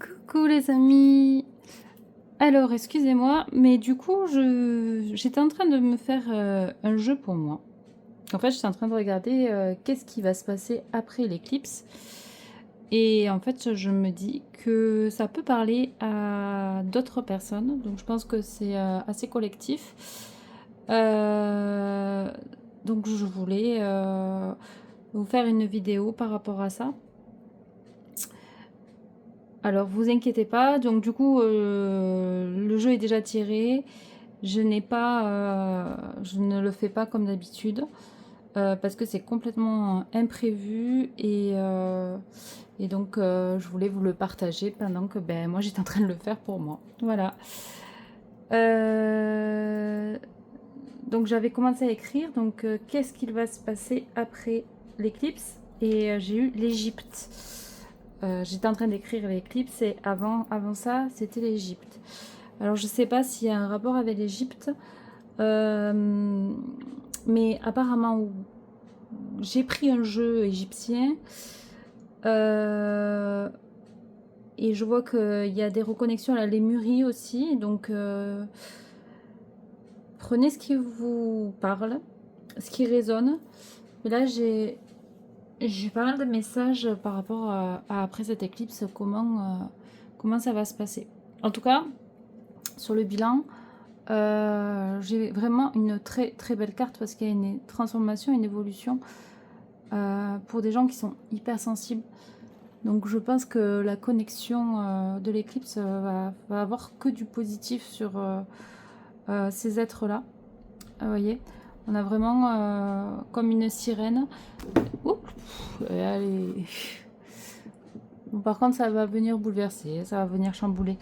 Coucou les amis. Alors, excusez-moi, mais du coup, j'étais en train de me faire un jeu pour moi. En fait, j'étais en train de regarder qu'est-ce qui va se passer après l'éclipse. Et en fait, je me dis que ça peut parler à d'autres personnes. Donc, je pense que c'est assez collectif. Euh, donc, je voulais vous faire une vidéo par rapport à ça. Alors, vous inquiétez pas. Donc, du coup, le jeu est déjà tiré. Je ne le fais pas comme d'habitude parce que c'est complètement imprévu et donc je voulais vous le partager pendant que moi j'étais en train de le faire pour moi. Voilà. Euh, donc j'avais commencé à écrire. Donc qu'est-ce qu'il va se passer après l'éclipse? Et j'ai eu l'Égypte. J'étais en train d'écrire l'éclipse et avant ça, c'était l'Égypte. Alors je sais pas s'il y a un rapport avec l'Égypte, mais apparemment j'ai pris un jeu égyptien et je vois qu'il y a des reconnexions à la Lémurie aussi, donc prenez ce qui vous parle, ce qui résonne. Mais là j'ai pas mal de messages par rapport à après cette éclipse, comment ça va se passer. En tout cas, sur le bilan, j'ai vraiment une très très belle carte parce qu'il y a une transformation, une évolution pour des gens qui sont hyper sensibles. Donc je pense que la connexion de l'éclipse va avoir que du positif sur ces êtres-là. Vous voyez, on a vraiment comme une sirène. Ouh, allez. Bon, par contre, ça va venir bouleverser, ça va venir chambouler.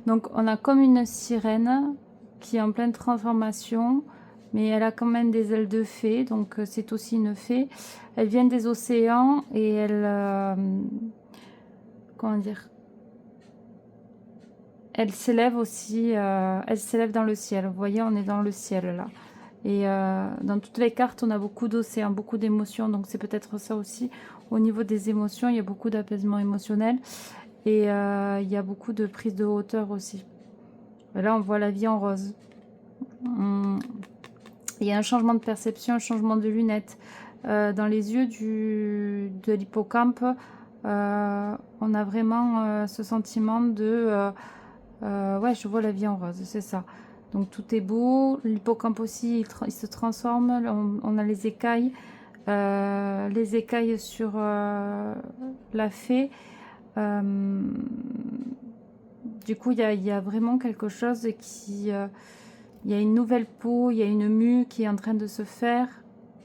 Donc on a comme une sirène qui est en pleine transformation, mais elle a quand même des ailes de fée, donc c'est aussi une fée. Elle vient des océans et comment dire, elle s'élève aussi, elle s'élève dans le ciel. Vous voyez, on est dans le ciel là. Et dans toutes les cartes, on a beaucoup d'océans, beaucoup d'émotions, donc c'est peut-être ça aussi. Au niveau des émotions, il y a beaucoup d'apaisement émotionnel et il y a beaucoup de prise de hauteur aussi. Et là, on voit la vie en rose. Il y a un changement de perception, un changement de lunettes. Dans les yeux de l'hippocampe, on a vraiment ce sentiment de ouais, je vois la vie en rose, c'est ça. Donc tout est beau. L'hippocampe aussi, il se transforme. On a les écailles sur la fée. Du coup, il y a vraiment quelque chose qui... il y a une nouvelle peau, il y a une mue qui est en train de se faire,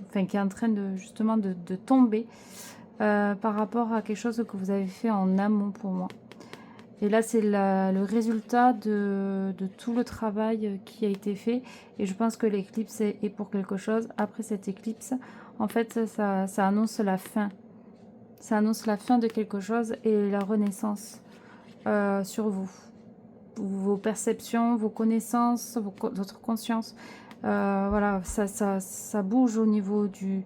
enfin qui est en train de justement de tomber par rapport à quelque chose que vous avez fait en amont pour moi. Et là, c'est le résultat de tout le travail qui a été fait. Et je pense que l'éclipse est pour quelque chose. Après cette éclipse, en fait, ça annonce la fin. Ça annonce la fin de quelque chose et la renaissance sur vous. Vos perceptions, vos connaissances, votre conscience. Voilà, ça bouge au niveau du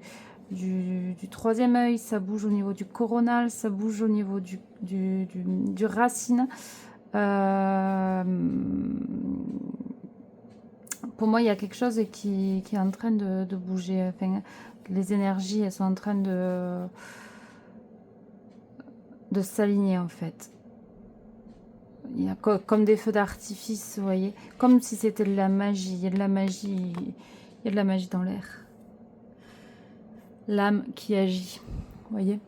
troisième œil, ça bouge au niveau du coronal, ça bouge au niveau du racine. Pour moi, il y a quelque chose qui est en train de bouger. Enfin, les énergies, elles sont en train de s'aligner en fait. Il y a comme des feux d'artifice, vous voyez, comme si c'était de la magie. Il y a de la magie, il y a de la magie dans l'air. L'âme qui agit, vous voyez.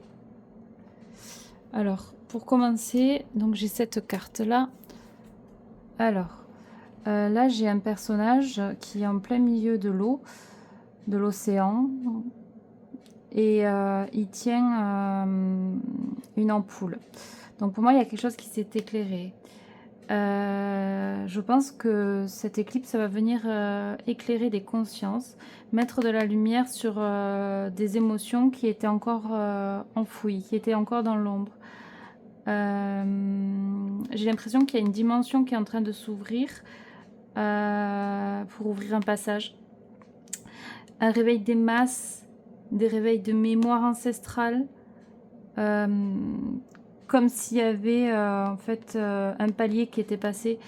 Alors, pour commencer, donc j'ai cette carte-là. Alors, là, j'ai un personnage qui est en plein milieu de l'eau, de l'océan, et il tient une ampoule. Donc pour moi, il y a quelque chose qui s'est éclairé. Je pense que cette éclipse va venir éclairer des consciences, mettre de la lumière sur des émotions qui étaient encore enfouies, qui étaient encore dans l'ombre. J'ai l'impression qu'il y a une dimension qui est en train de s'ouvrir pour ouvrir un passage. Un réveil des masses, des réveils de mémoire ancestrale. comme s'il y avait en fait un palier qui était passé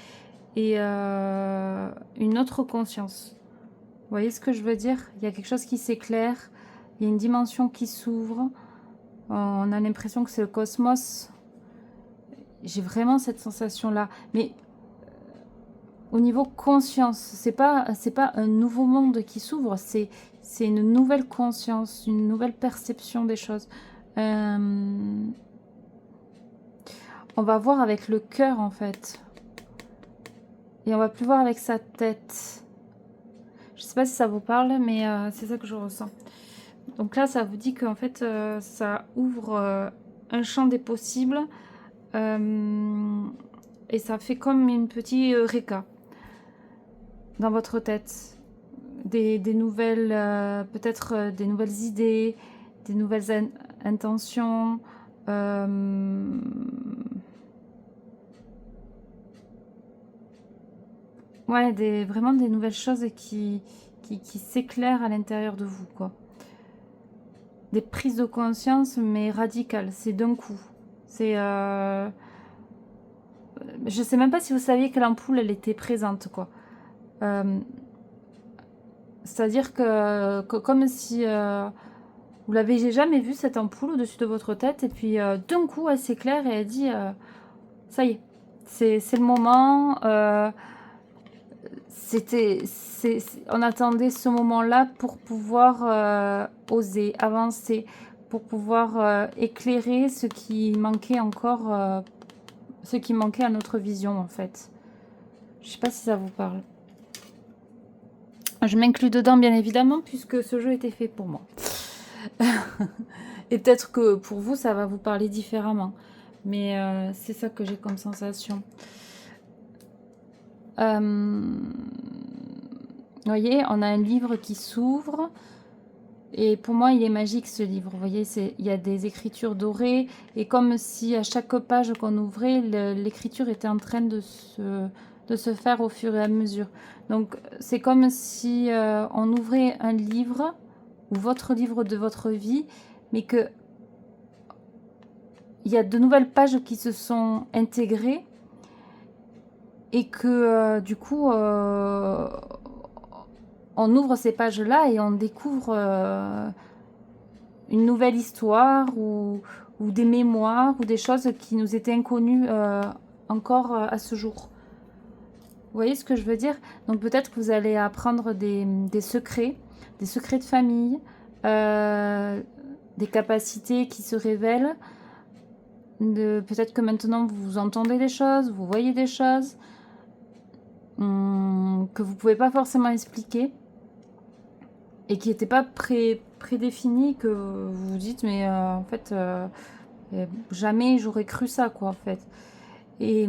et une autre conscience. Vous voyez ce que je veux dire? Il y a quelque chose qui s'éclaire, il y a une dimension qui s'ouvre. On a l'impression que c'est le cosmos. J'ai vraiment cette sensation-là. Mais au niveau conscience, c'est pas un nouveau monde qui s'ouvre, c'est une nouvelle conscience, une nouvelle perception des choses. On va voir avec le cœur en fait. Et on va plus voir avec sa tête. Je sais pas si ça vous parle, mais c'est ça que je ressens. Donc là, ça vous dit qu'en fait, ça ouvre un champ des possibles. Et ça fait comme une petite réca dans votre tête. Des nouvelles, peut-être des nouvelles idées, des nouvelles intentions. Ouais, vraiment des nouvelles choses qui s'éclairent à l'intérieur de vous, quoi. Des prises de conscience, mais radicales. C'est d'un coup. C'est... Je sais même pas si vous saviez que l'ampoule, elle était présente, quoi. C'est-à-dire que comme si vous l'avez jamais vue, cette ampoule, au-dessus de votre tête, et puis d'un coup, elle s'éclaire et elle dit ça y est, c'est le moment. On attendait ce moment-là pour pouvoir oser, avancer, pour pouvoir éclairer ce qui manquait encore, ce qui manquait à notre vision, en fait. Je sais pas si ça vous parle. Je m'inclus dedans, bien évidemment, puisque ce jeu était fait pour moi. Et peut-être que pour vous, ça va vous parler différemment. Mais c'est ça que j'ai comme sensation. Vous voyez, on a un livre qui s'ouvre. Et pour moi, il est magique, ce livre. Vous voyez, il y a des écritures dorées. Et comme si à chaque page qu'on ouvrait, l'écriture était en train de se faire au fur et à mesure. Donc, c'est comme si on ouvrait un livre, ou votre livre de votre vie, mais que il y a de nouvelles pages qui se sont intégrées et que du coup, on ouvre ces pages-là et on découvre une nouvelle histoire ou des mémoires ou des choses qui nous étaient inconnues encore à ce jour. Vous voyez ce que je veux dire? Donc peut-être que vous allez apprendre des secrets de famille, des capacités qui se révèlent. Peut-être que maintenant vous entendez des choses, vous voyez des choses que vous ne pouvez pas forcément expliquer et qui n'étaient pas prédéfinies, que vous vous dites mais en fait jamais j'aurais cru ça, quoi, en fait. Et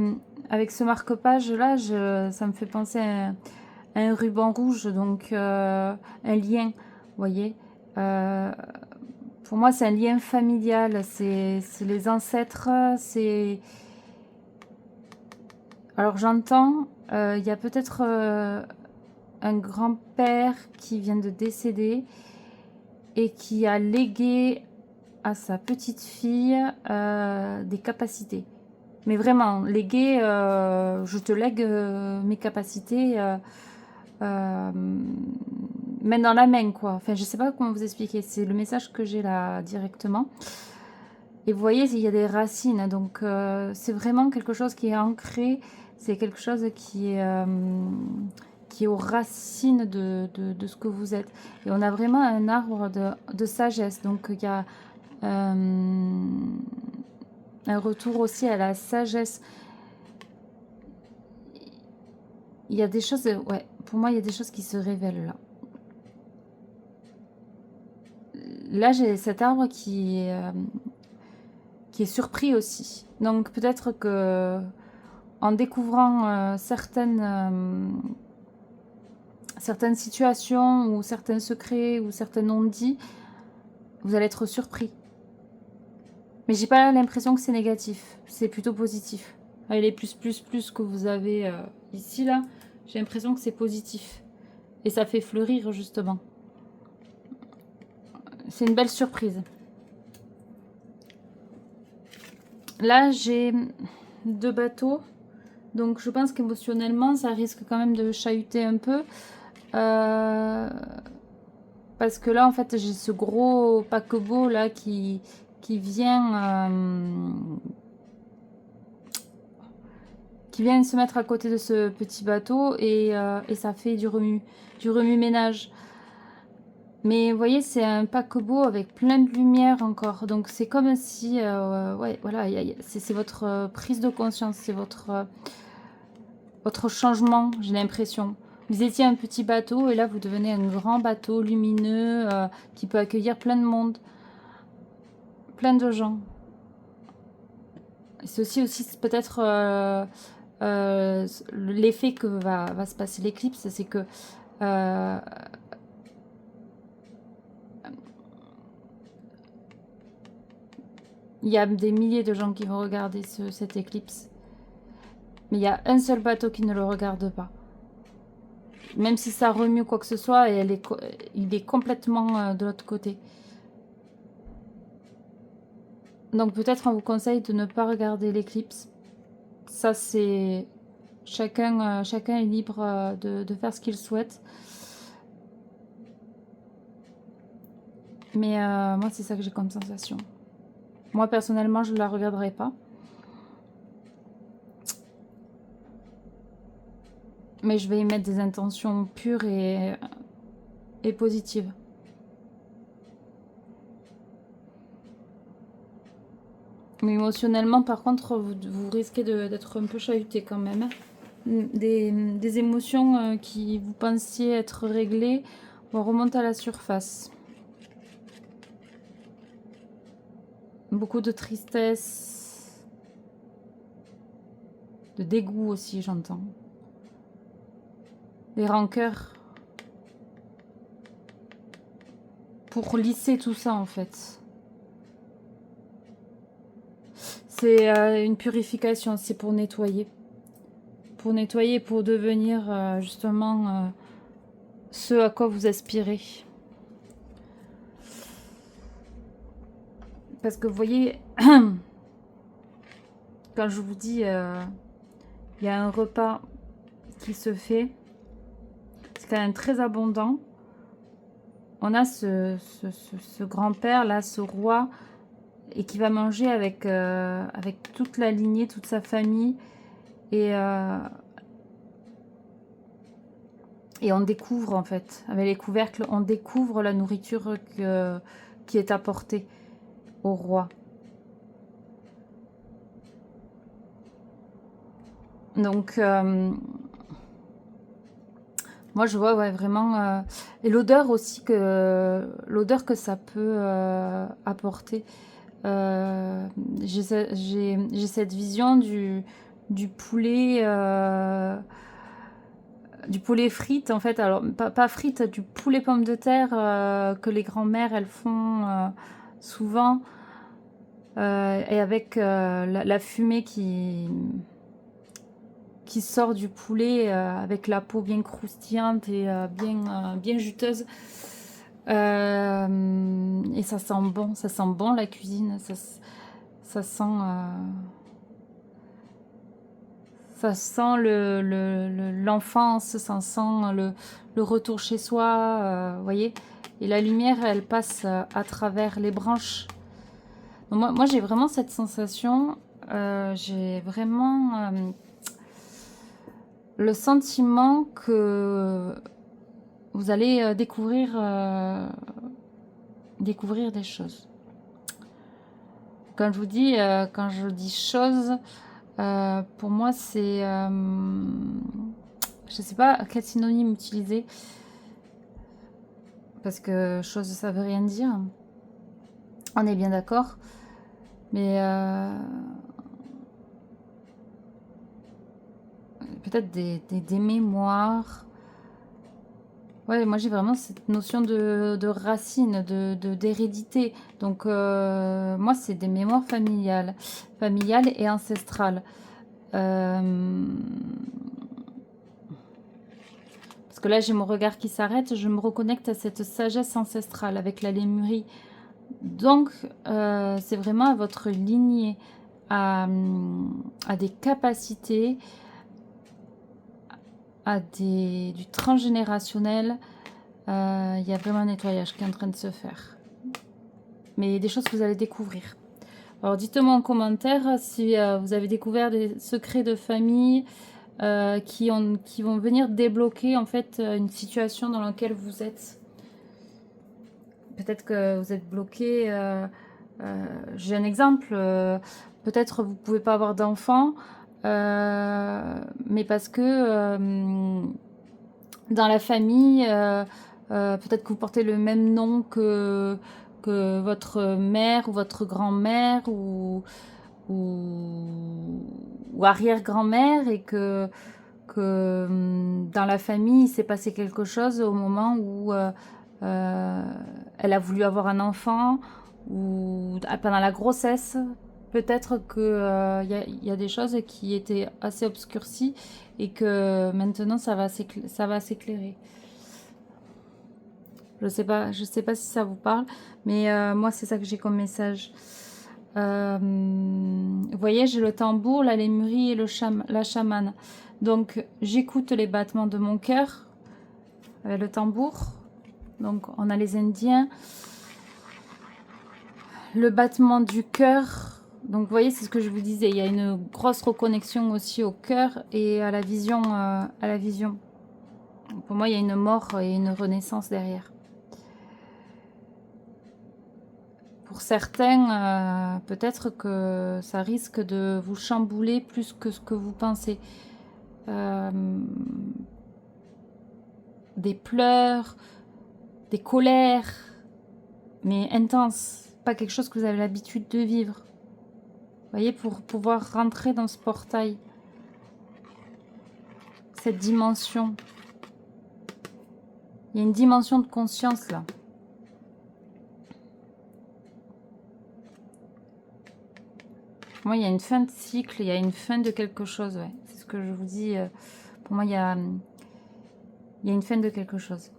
avec ce marque-page là, ça me fait penser à un ruban rouge, donc un lien, vous voyez. Pour moi, c'est un lien familial, c'est les ancêtres, c'est... Alors j'entends, il y a peut-être un grand-père qui vient de décéder et qui a légué à sa petite fille des capacités. Mais vraiment, légué, je te lègue mes capacités main dans la main, quoi. Enfin, je sais pas comment vous expliquer, c'est le message que j'ai là directement. Et vous voyez, il y a des racines, donc c'est vraiment quelque chose qui est ancré, c'est quelque chose qui est aux racines de ce que vous êtes. Et on a vraiment un arbre de sagesse, donc il y a un retour aussi à la sagesse. Il y a des choses, ouais, pour moi, il y a des choses qui se révèlent là. Là, j'ai cet arbre qui est surpris aussi. Donc peut-être que en découvrant certaines situations ou certains secrets ou certains non-dits, vous allez être surpris. Mais j'ai pas l'impression que c'est négatif, c'est plutôt positif. Avec les plus que vous avez ici là, j'ai l'impression que c'est positif. Et ça fait fleurir justement. C'est une belle surprise. Là, j'ai 2 bateaux. Donc, je pense qu'émotionnellement, ça risque quand même de chahuter un peu. Parce que là, en fait, j'ai ce gros paquebot là qui vient, qui vient se mettre à côté de ce petit bateau et ça fait du remue-ménage. Mais vous voyez, c'est un paquebot avec plein de lumière encore. Donc c'est comme si, ouais, voilà, c'est votre prise de conscience, c'est votre changement, j'ai l'impression. Vous étiez un petit bateau et là vous devenez un grand bateau lumineux qui peut accueillir plein de monde, plein de gens. C'est aussi peut-être l'effet que va se passer l'éclipse, c'est que il y a des milliers de gens qui vont regarder cette éclipse. Mais il y a un seul bateau qui ne le regarde pas. Même si ça remue quoi que ce soit, et il est complètement de l'autre côté. Donc peut-être on vous conseille de ne pas regarder l'éclipse. Ça c'est... Chacun est libre de faire ce qu'il souhaite. Mais moi c'est ça que j'ai comme sensation. Moi personnellement je ne la regarderai pas. Mais je vais y mettre des intentions pures et positives. Mais émotionnellement, par contre, vous risquez d'être un peu chahuté quand même. Des émotions qui vous pensiez être réglées vont remonter à la surface. Beaucoup de tristesse, de dégoût aussi, j'entends. Des rancœurs. Pour lisser tout ça, en fait. C'est une purification, c'est pour nettoyer. Pour nettoyer, pour devenir justement ce à quoi vous aspirez. Parce que vous voyez, quand je vous dis, il y a un repas qui se fait, c'est quand même très abondant. On a ce grand-père là, ce roi, et qui va manger avec toute la lignée, toute sa famille. Et on découvre en fait, avec les couvercles, on découvre la nourriture qui est apportée au roi. Donc, moi je vois ouais, vraiment... et l'odeur aussi, l'odeur que ça peut apporter. J'ai cette vision du poulet... du poulet frites en fait, alors pas frites, du poulet pomme de terre que les grands-mères elles font souvent et avec la fumée qui sort du poulet avec la peau bien croustillante et bien juteuse et ça sent bon la cuisine, ça sent l'enfance, ça sent le retour chez soi, vous voyez. Et la lumière, elle passe à travers les branches. Donc moi j'ai vraiment cette sensation, j'ai vraiment le sentiment que vous allez découvrir des choses. Quand je vous dis, quand je dis choses, pour moi, c'est... je sais pas quel synonyme utiliser. Parce que chose, ça veut rien dire. On est bien d'accord. Mais peut-être des mémoires. Ouais, moi j'ai vraiment cette notion de racine, d'hérédité. Donc moi, c'est des mémoires familiales et ancestrales. Parce que là, j'ai mon regard qui s'arrête, je me reconnecte à cette sagesse ancestrale avec la Lémurie. Donc, c'est vraiment à votre lignée, à des capacités, du transgénérationnel. Il y a vraiment un nettoyage qui est en train de se faire. Mais des choses que vous allez découvrir. Alors dites-moi en commentaire si vous avez découvert des secrets de famille qui vont venir débloquer en fait une situation dans laquelle vous êtes. Peut-être que vous êtes bloqué. J'ai un exemple. Peut-être vous ne pouvez pas avoir d'enfant, mais parce que dans la famille, peut-être que vous portez le même nom que votre mère ou votre grand-mère ou arrière-grand-mère et que dans la famille, il s'est passé quelque chose au moment où elle a voulu avoir un enfant ou pendant la grossesse. Peut-être qu'il y a des choses qui étaient assez obscurcies et que maintenant ça va s'éclairer. Je sais pas si ça vous parle, mais moi c'est ça que j'ai comme message. Vous voyez, j'ai le tambour, la lémurie et la chamane. Donc j'écoute les battements de mon cœur avec le tambour. Donc on a les Indiens. Le battement du cœur. Donc vous voyez, c'est ce que je vous disais. Il y a une grosse reconnexion aussi au cœur et à la vision. Pour moi, il y a une mort et une renaissance derrière. Pour certains, peut-être que ça risque de vous chambouler plus que ce que vous pensez. Des pleurs, des colères, mais intenses. Pas quelque chose que vous avez l'habitude de vivre. Vous voyez, pour pouvoir rentrer dans ce portail, cette dimension. Il y a une dimension de conscience là. Pour moi, il y a une fin de cycle, il y a une fin de quelque chose. Ouais. C'est ce que je vous dis. Pour moi, il y a une fin de quelque chose.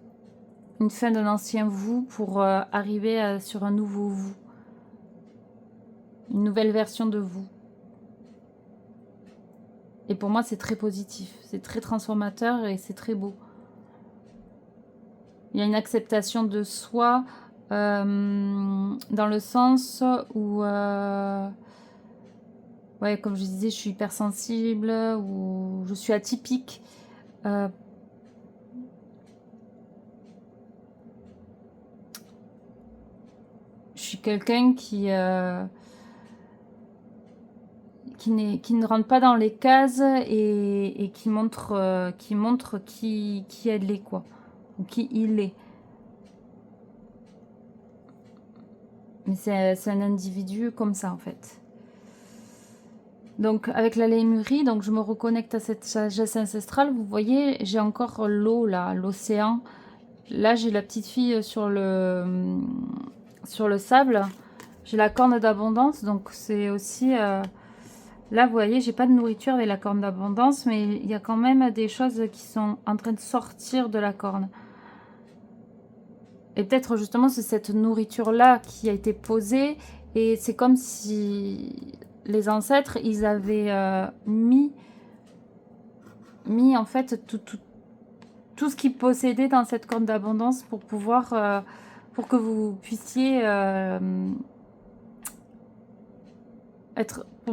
Une fin d'un ancien vous pour arriver sur un nouveau vous. Une nouvelle version de vous. Et pour moi, c'est très positif. C'est très transformateur et c'est très beau. Il y a une acceptation de soi dans le sens où... ouais, comme je disais, je suis hypersensible ou je suis atypique. Je suis quelqu'un qui ne rentre pas dans les cases et qui montre qui elle est, quoi. Ou qui il est. Mais c'est un individu comme ça, en fait. Donc, avec la lémurie, donc je me reconnecte à cette sagesse ancestrale. Vous voyez, j'ai encore l'eau, là, l'océan. Là, j'ai la petite fille sur le sable. J'ai la corne d'abondance, donc c'est aussi... là, vous voyez, j'ai pas de nourriture avec la corne d'abondance, mais il y a quand même des choses qui sont en train de sortir de la corne. Et peut-être justement, c'est cette nourriture-là qui a été posée, et c'est comme si les ancêtres, ils avaient mis en fait tout ce qu'ils possédaient dans cette corne d'abondance pour pouvoir, pour que vous puissiez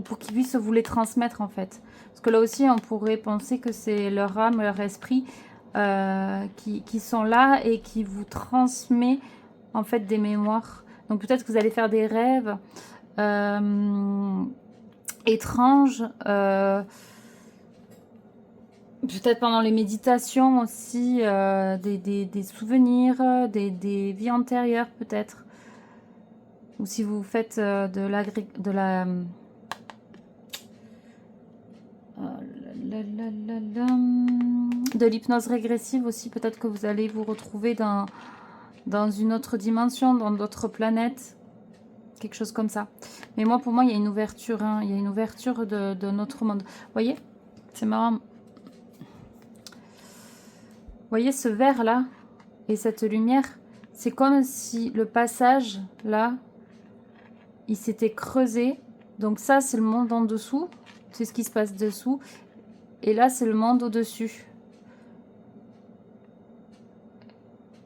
pour qu'ils puissent vous les transmettre en fait. Parce que là aussi, on pourrait penser que c'est leur âme, leur esprit qui sont là et qui vous transmet en fait des mémoires. Donc peut-être que vous allez faire des rêves étranges, peut-être pendant les méditations aussi, des souvenirs, des vies antérieures peut-être. Ou si vous faites de l'hypnose régressive aussi, peut-être que vous allez vous retrouver dans une autre dimension, dans d'autres planètes, quelque chose comme ça. Mais moi, pour moi, il y a une ouverture, hein, il y a une ouverture de notre monde. Vous voyez, c'est marrant. Vous voyez ce vert là et cette lumière, c'est comme si le passage là, il s'était creusé Donc ça, c'est le monde en dessous. C'est ce qui se passe dessous. Et là, c'est le monde au-dessus.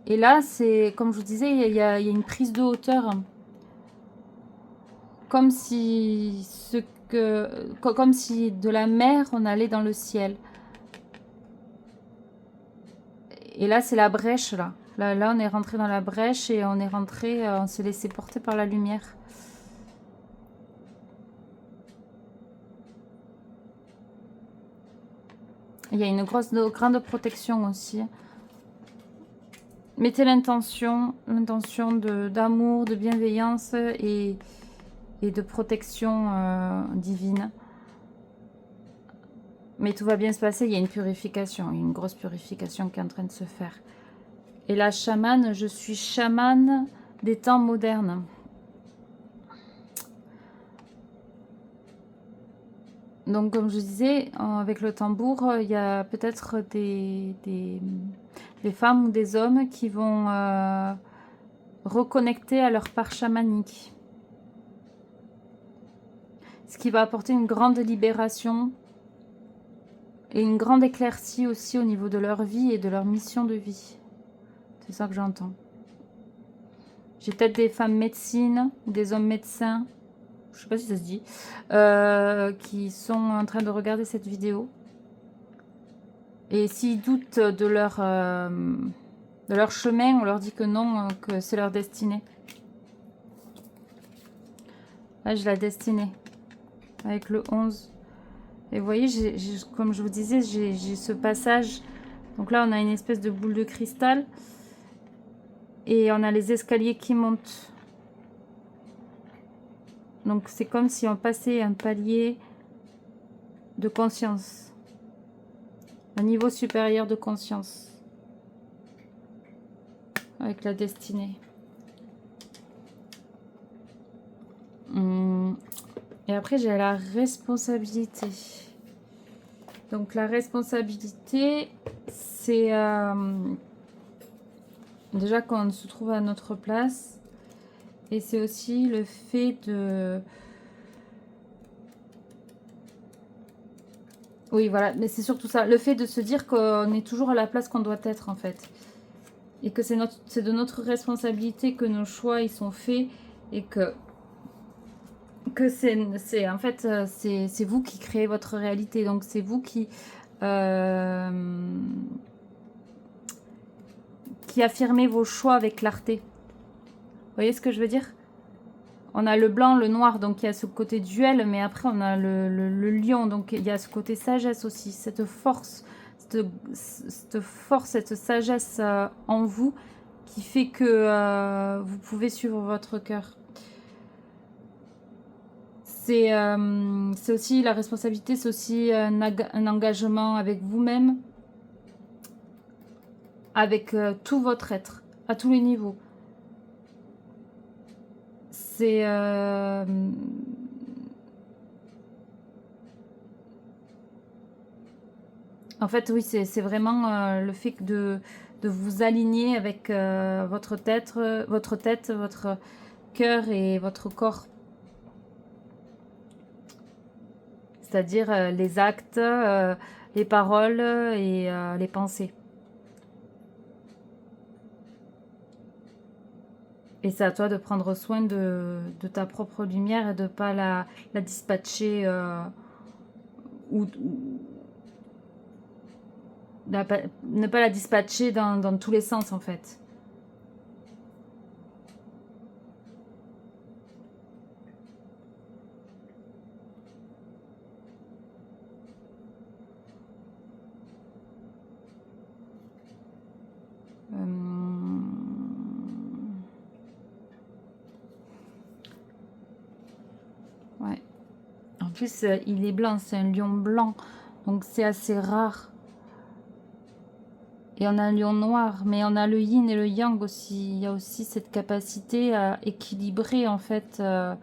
Et là, c'est, comme je vous disais, il y a une prise de hauteur. Comme si, comme si de la mer, on allait dans le ciel. Et là, c'est la brèche, là. Là, on est rentré dans la brèche et on est rentré, on s'est laissé porter par la lumière. Il y a une grande protection aussi. Mettez l'intention d'amour, de bienveillance et de protection divine. Mais tout va bien se passer, il y a une purification, une grosse purification qui est en train de se faire. Et la chamane, je suis chamane des temps modernes. Donc, comme je disais, avec le tambour, il y a peut-être des femmes ou des hommes qui vont reconnecter à leur part chamanique. Ce qui va apporter une grande libération et une grande éclaircie aussi au niveau de leur vie et de leur mission de vie. C'est ça que j'entends. J'ai peut-être des femmes médecines ou des hommes médecins, je ne sais pas si ça se dit, qui sont en train de regarder cette vidéo. Et s'ils doutent de leur chemin, on leur dit que non, que c'est leur destinée. Là, j'ai la destinée, avec le 11. Et vous voyez, comme je vous disais, j'ai ce passage. Donc là, on a une espèce de boule de cristal. Et on a les escaliers qui montent. Donc c'est comme si on passait un palier de conscience. Un niveau supérieur de conscience. Avec la destinée. Et après, j'ai la responsabilité. Donc la responsabilité, c'est déjà qu'on se trouve à notre place. Et c'est aussi le fait de... Oui, voilà, mais c'est surtout ça. Le fait de se dire qu'on est toujours à la place qu'on doit être, en fait. Et que c'est de notre responsabilité que nos choix, ils sont faits. Et que c'est en fait, c'est vous qui créez votre réalité. Donc, c'est vous qui affirmez vos choix avec clarté. Vous voyez ce que je veux dire? On a le blanc, le noir, donc il y a ce côté duel, mais après on a le lion, donc il y a ce côté sagesse aussi, cette force, cette sagesse en vous qui fait que vous pouvez suivre votre cœur. C'est aussi la responsabilité, c'est aussi un engagement avec vous-même, avec tout votre être, à tous les niveaux. C'est en fait, oui, c'est vraiment le fait de vous aligner avec votre tête, votre cœur et votre corps. C'est-à-dire les actes, les paroles et les pensées. Et c'est à toi de prendre soin de ta propre lumière et de ne pas la dispatcher ou ne pas la dispatcher dans tous les sens en fait. Ouais. En plus, il est blanc, c'est un lion blanc, donc c'est assez rare. Et on a un lion noir, mais on a le yin et le yang aussi. Il y a aussi cette capacité à équilibrer en fait. À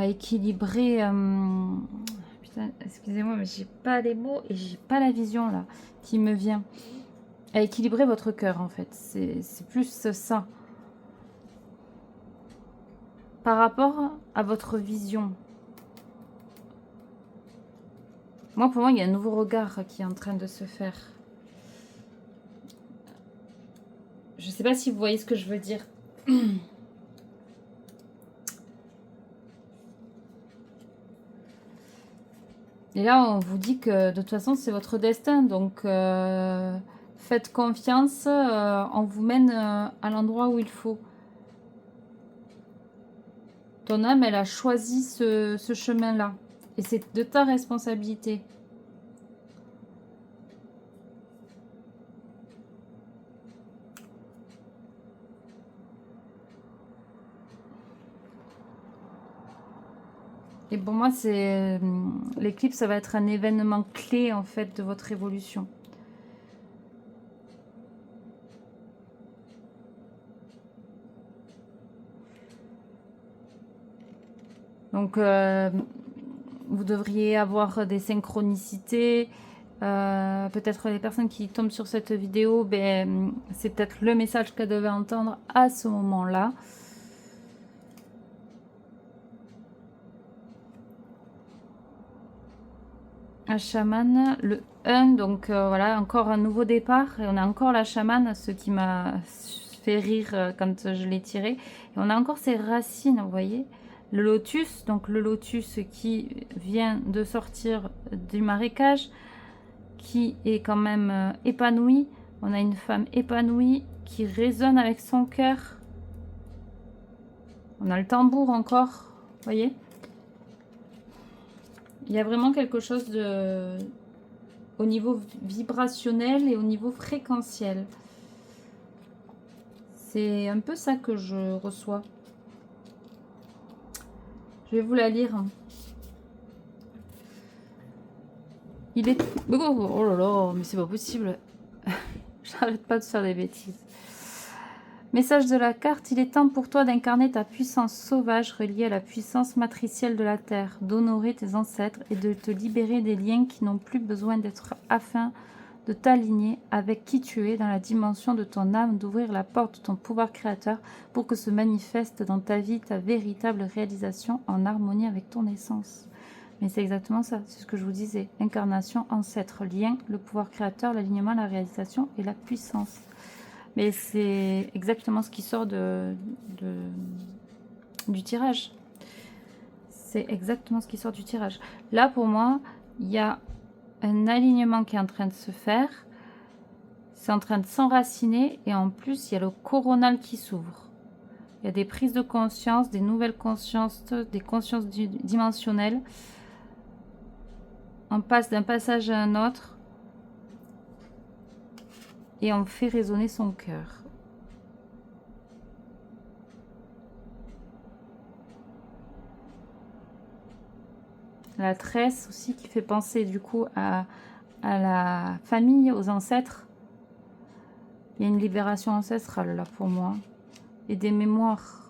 équilibrer. Putain, excusez-moi, mais j'ai pas les mots et j'ai pas la vision là qui me vient. À équilibrer votre cœur en fait. C'est plus ça. par rapport à votre vision. Moi, pour moi, il y a un nouveau regard qui est en train de se faire. Je ne sais pas si vous voyez ce que je veux dire. Et là, on vous dit que de toute façon, c'est votre destin. Donc, faites confiance. On vous mène à l'endroit où il faut. Ton âme, elle a choisi ce chemin-là. Et c'est de ta responsabilité. Et pour moi, c'est l'éclipse, ça va être un événement clé en fait de votre évolution. Donc, vous devriez avoir des synchronicités. Peut-être les personnes qui tombent sur cette vidéo, ben, c'est peut-être le message qu'elles devaient entendre à ce moment-là. Un chaman, le 1, donc voilà, encore un nouveau départ. Et on a encore la chamane, ce qui m'a fait rire quand je l'ai tiré. Et on a encore ses racines, vous voyez. Le lotus, donc le lotus qui vient de sortir du marécage, qui est quand même épanoui. On a une femme épanouie qui résonne avec son cœur. On a le tambour encore, vous voyez. Il y a vraiment quelque chose de... au niveau vibrationnel et au niveau fréquentiel. C'est un peu ça que je reçois. Je vais vous la lire. Il est... Oh là là, mais c'est pas possible. J'arrête pas de faire des bêtises. Message de la carte, il est temps pour toi d'incarner ta puissance sauvage reliée à la puissance matricielle de la Terre, d'honorer tes ancêtres et de te libérer des liens qui n'ont plus besoin d'être afin de t'aligner avec qui tu es dans la dimension de ton âme, d'ouvrir la porte de ton pouvoir créateur pour que se manifeste dans ta vie ta véritable réalisation en harmonie avec ton essence. Mais c'est exactement ça, c'est ce que je vous disais. Incarnation, ancêtre, lien, le pouvoir créateur, l'alignement, la réalisation et la puissance. Mais c'est exactement ce qui sort du tirage. C'est exactement ce qui sort du tirage. Là, pour moi, il y a un alignement qui est en train de se faire. C'est en train de s'enraciner. Et en plus, il y a le coronal qui s'ouvre. Il y a des prises de conscience, des nouvelles consciences, des consciences dimensionnelles. On passe d'un passage à un autre. Et on fait résonner son cœur. La tresse aussi qui fait penser du coup à la famille, aux ancêtres. Il y a une libération ancestrale là pour moi. Et des mémoires.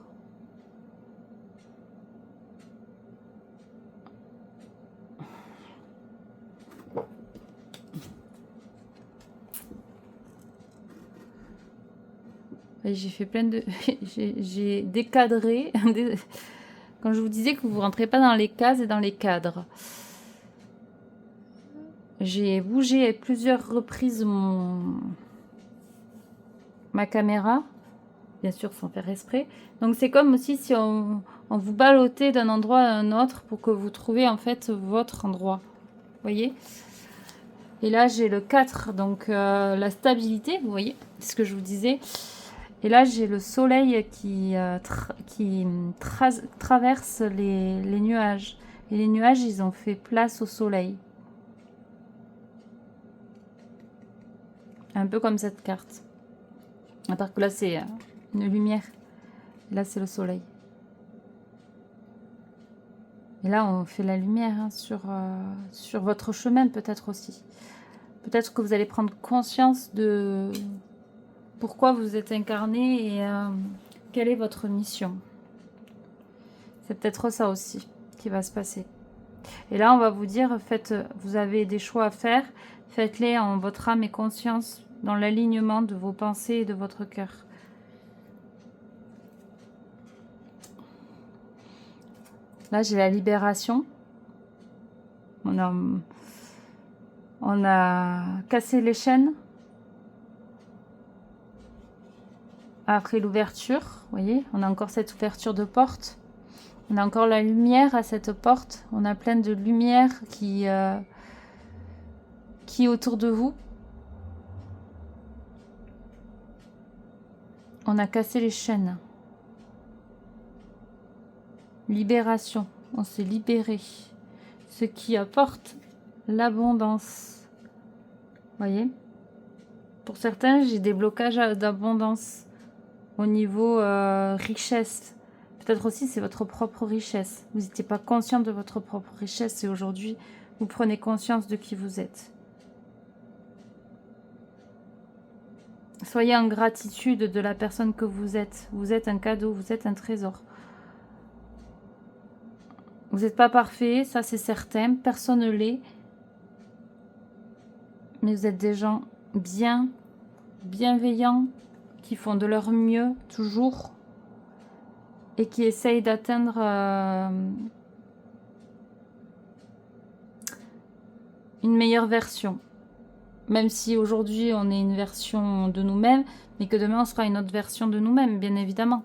J'ai fait plein de... j'ai décadré. Quand je vous disais que vous ne rentrez pas dans les cases et dans les cadres. J'ai bougé à plusieurs reprises ma caméra. Bien sûr, sans faire exprès. Donc, c'est comme aussi si on vous ballottait d'un endroit à un autre pour que vous trouviez en fait votre endroit. Vous voyez? Et là, j'ai le 4, donc la stabilité, vous voyez, c'est ce que je vous disais. Et là, j'ai le soleil qui traverse les nuages. Et les nuages, ils ont fait place au soleil. Un peu comme cette carte. À part que là, c'est une lumière. Là, c'est le soleil. Et là, on fait la lumière hein, sur votre chemin, peut-être aussi. Peut-être que vous allez prendre conscience de pourquoi vous êtes incarné et quelle est votre mission. C'est peut-être ça aussi qui va se passer. Et là, on va vous dire, vous avez des choix à faire, faites-les en votre âme et conscience, dans l'alignement de vos pensées et de votre cœur. Là, j'ai la libération. On a cassé les chaînes. Après l'ouverture, vous voyez, on a encore cette ouverture de porte. On a encore la lumière à cette porte. On a plein de lumière qui est autour de vous. On a cassé les chaînes. Libération. On s'est libéré. Ce qui apporte l'abondance. Vous voyez? Pour certains, j'ai des blocages d'abondance au niveau richesse. Peut-être aussi c'est votre propre richesse. Vous n'étiez pas conscient de votre propre richesse et aujourd'hui, vous prenez conscience de qui vous êtes. Soyez en gratitude de la personne que vous êtes. Vous êtes un cadeau, vous êtes un trésor. Vous n'êtes pas parfait, ça c'est certain. Personne ne l'est. Mais vous êtes des gens bien, bienveillants, qui font de leur mieux toujours et qui essayent d'atteindre une meilleure version. Même si aujourd'hui on est une version de nous-mêmes, mais que demain on sera une autre version de nous-mêmes, bien évidemment.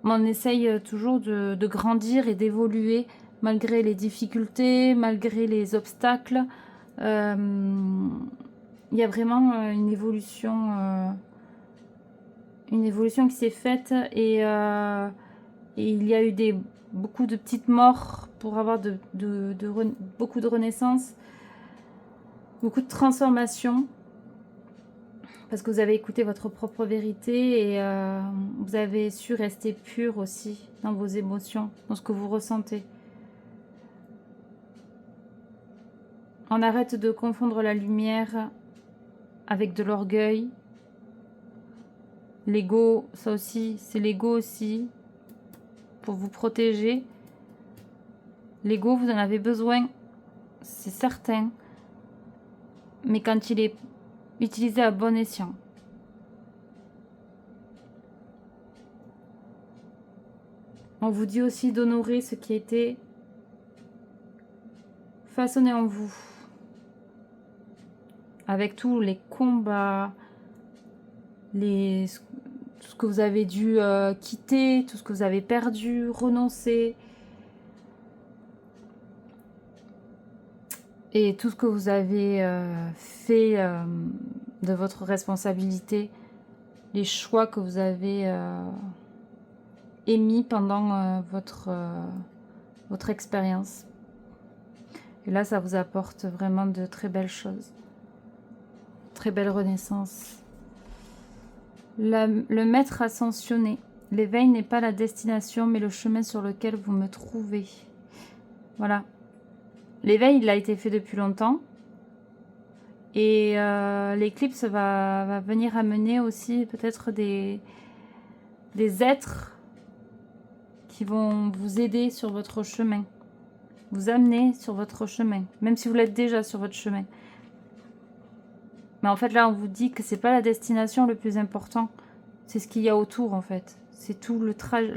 On essaye toujours de grandir et d'évoluer malgré les difficultés, malgré les obstacles. Il y a vraiment une évolution qui s'est faite et il y a eu beaucoup de petites morts pour avoir beaucoup de renaissance, beaucoup de transformation. Parce que vous avez écouté votre propre vérité et vous avez su rester pur aussi dans vos émotions, dans ce que vous ressentez. On arrête de confondre la lumière avec de l'orgueil. L'ego, ça aussi, c'est l'ego aussi, pour vous protéger. L'ego, vous en avez besoin, c'est certain. Mais quand il est utilisé à bon escient. On vous dit aussi d'honorer ce qui a été façonné en vous. Avec tous les combats, tout ce que vous avez dû quitter, tout ce que vous avez perdu, renoncer. Et tout ce que vous avez fait de votre responsabilité, les choix que vous avez émis pendant votre expérience. Et là, ça vous apporte vraiment de très belles choses. Très belle renaissance. Le maître ascensionné. L'éveil n'est pas la destination, mais le chemin sur lequel vous me trouvez. Voilà. L'éveil, il a été fait depuis longtemps. Et l'éclipse va venir amener aussi peut-être des êtres qui vont vous aider sur votre chemin. Vous amener sur votre chemin. Même si vous l'êtes déjà sur votre chemin. Mais en fait, là, on vous dit que c'est pas la destination le plus important. C'est ce qu'il y a autour, en fait. C'est tout le trajet,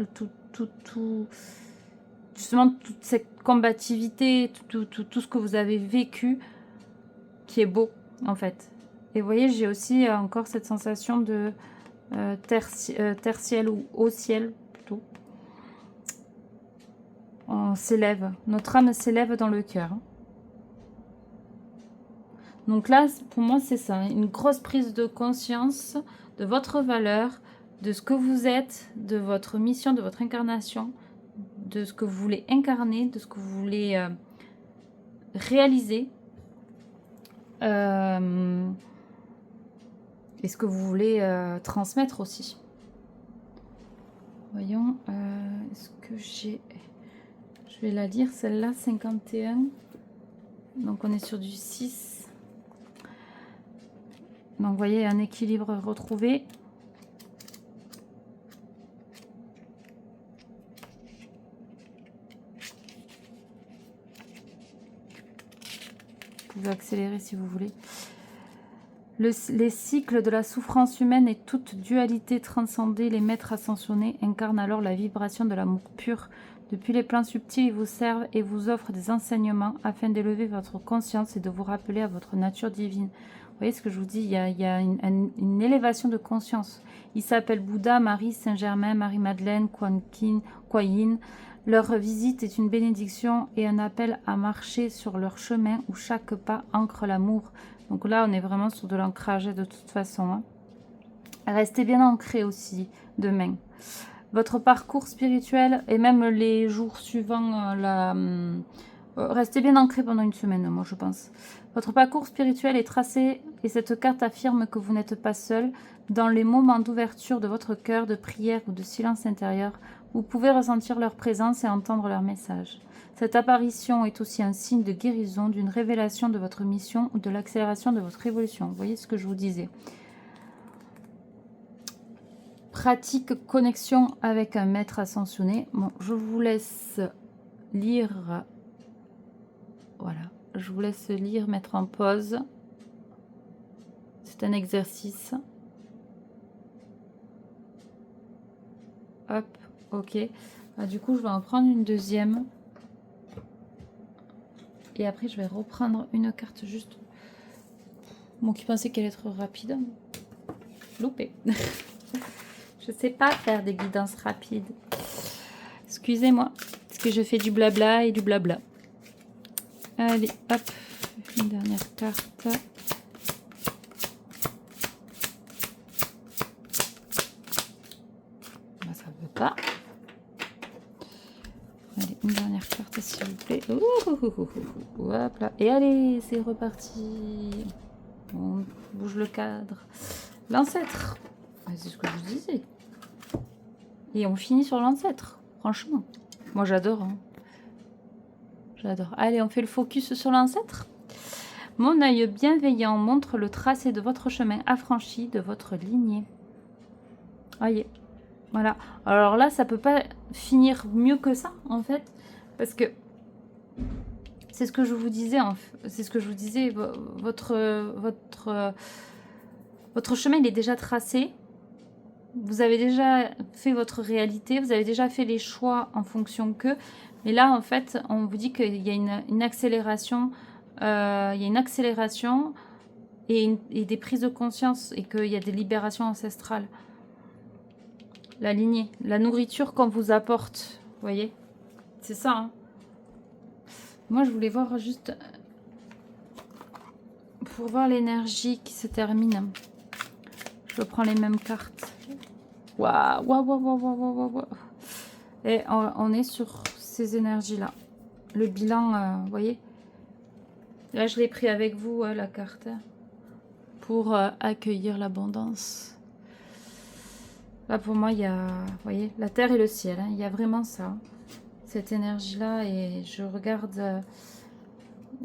justement, toute cette combativité, tout ce que vous avez vécu qui est beau, en fait. Et vous voyez, j'ai aussi encore cette sensation de terre ciel ou haut ciel, plutôt. On s'élève. Notre âme s'élève dans le cœur. Donc là, pour moi, c'est ça. Une grosse prise de conscience de votre valeur, de ce que vous êtes, de votre mission, de votre incarnation, de ce que vous voulez incarner, de ce que vous voulez réaliser. Et ce que vous voulez transmettre aussi. Voyons, est-ce que j'ai... Je vais la lire, celle-là, 51. Donc on est sur du 6. Donc vous voyez, un équilibre retrouvé. Vous pouvez accélérer si vous voulez. Les cycles de la souffrance humaine et toute dualité transcendée, les maîtres ascensionnés incarnent alors la vibration de l'amour pur Depuis les plans subtils, ils vous servent et vous offrent des enseignements afin d'élever votre conscience et de vous rappeler à votre nature divine. Vous voyez ce que je vous dis, il y a une élévation de conscience. Ils s'appellent Bouddha, Marie, Saint-Germain, Marie-Madeleine, Kuan Yin. Leur visite est une bénédiction et un appel à marcher sur leur chemin où chaque pas ancre l'amour. Donc là, on est vraiment sur de l'ancrage de toute façon. Hein. Restez bien ancrés aussi demain. Votre parcours spirituel et même les jours suivants, restez bien ancrés pendant une semaine, moi je pense. Votre parcours spirituel est tracé et cette carte affirme que vous n'êtes pas seul. Dans les moments d'ouverture de votre cœur, de prière ou de silence intérieur, vous pouvez ressentir leur présence et entendre leur message. Cette apparition est aussi un signe de guérison, d'une révélation de votre mission ou de l'accélération de votre évolution. Vous voyez ce que je vous disais. Pratique connexion avec un maître ascensionné. Bon, je vous laisse lire. Voilà, je vous laisse lire, mettre en pause. C'est un exercice. Hop, ok. Ah, du coup, je vais en prendre une deuxième. Et après, je vais reprendre une carte juste. Bon, qui pensait qu'elle allait être rapide. Loupé. Je sais pas faire des guidances rapides. Excusez-moi, parce que je fais du blabla et du blabla. Allez, hop, une dernière carte. Ben, ça ne veut pas. Allez, une dernière carte, s'il vous plaît. Hop là. Et allez, c'est reparti. On bouge le cadre. L'ancêtre. C'est ce que je vous disais. Et on finit sur l'ancêtre, franchement. Moi, j'adore. Hein. J'adore. Allez, on fait le focus sur l'ancêtre. Mon œil bienveillant montre le tracé de votre chemin affranchi de votre lignée. Voyez. Voilà. Alors là, ça peut pas finir mieux que ça, en fait. Parce que c'est ce que je vous disais. C'est ce que je vous disais. Votre chemin, il est déjà tracé. Vous avez déjà fait votre réalité, vous avez déjà fait les choix en fonction que. Mais là, en fait, on vous dit qu'il y a une accélération, et des prises de conscience et qu'il y a des libérations ancestrales. La lignée, la nourriture qu'on vous apporte, vous voyez, c'est ça. Hein. Moi, je voulais voir juste pour voir l'énergie qui se termine. Je prends les mêmes cartes. Waouh. Et on est sur ces énergies-là. Le bilan, vous voyez. Là, je l'ai pris avec vous, la carte. Pour accueillir l'abondance. Là, pour moi, il y a, vous voyez, la terre et le ciel. Hein, il y a vraiment ça. Cette énergie-là. Et je regarde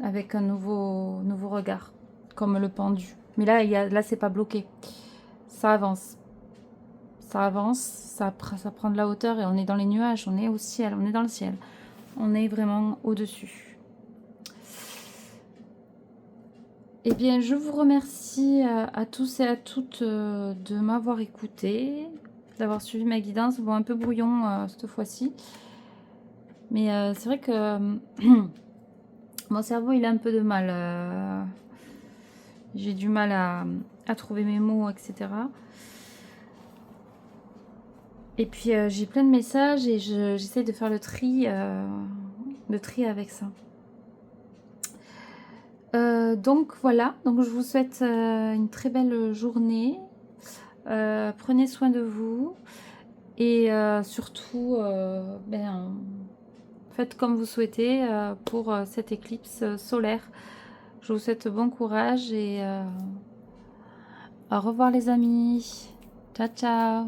avec un nouveau regard. Comme le pendu. Mais là, c'est pas bloqué. Ça avance. Ça avance, ça prend de la hauteur et on est dans les nuages, on est au ciel, on est dans le ciel. On est vraiment au-dessus. Eh bien, je vous remercie à tous et à toutes de m'avoir écouté, d'avoir suivi ma guidance. Bon, un peu brouillon cette fois-ci. Mais c'est vrai que mon cerveau, il a un peu de mal. J'ai du mal à trouver mes mots, etc. Et puis j'ai plein de messages et j'essaie de faire le tri avec ça. Donc voilà, donc je vous souhaite une très belle journée. Prenez soin de vous et surtout faites comme vous souhaitez pour cette éclipse solaire. Je vous souhaite bon courage et au revoir les amis. Ciao ciao.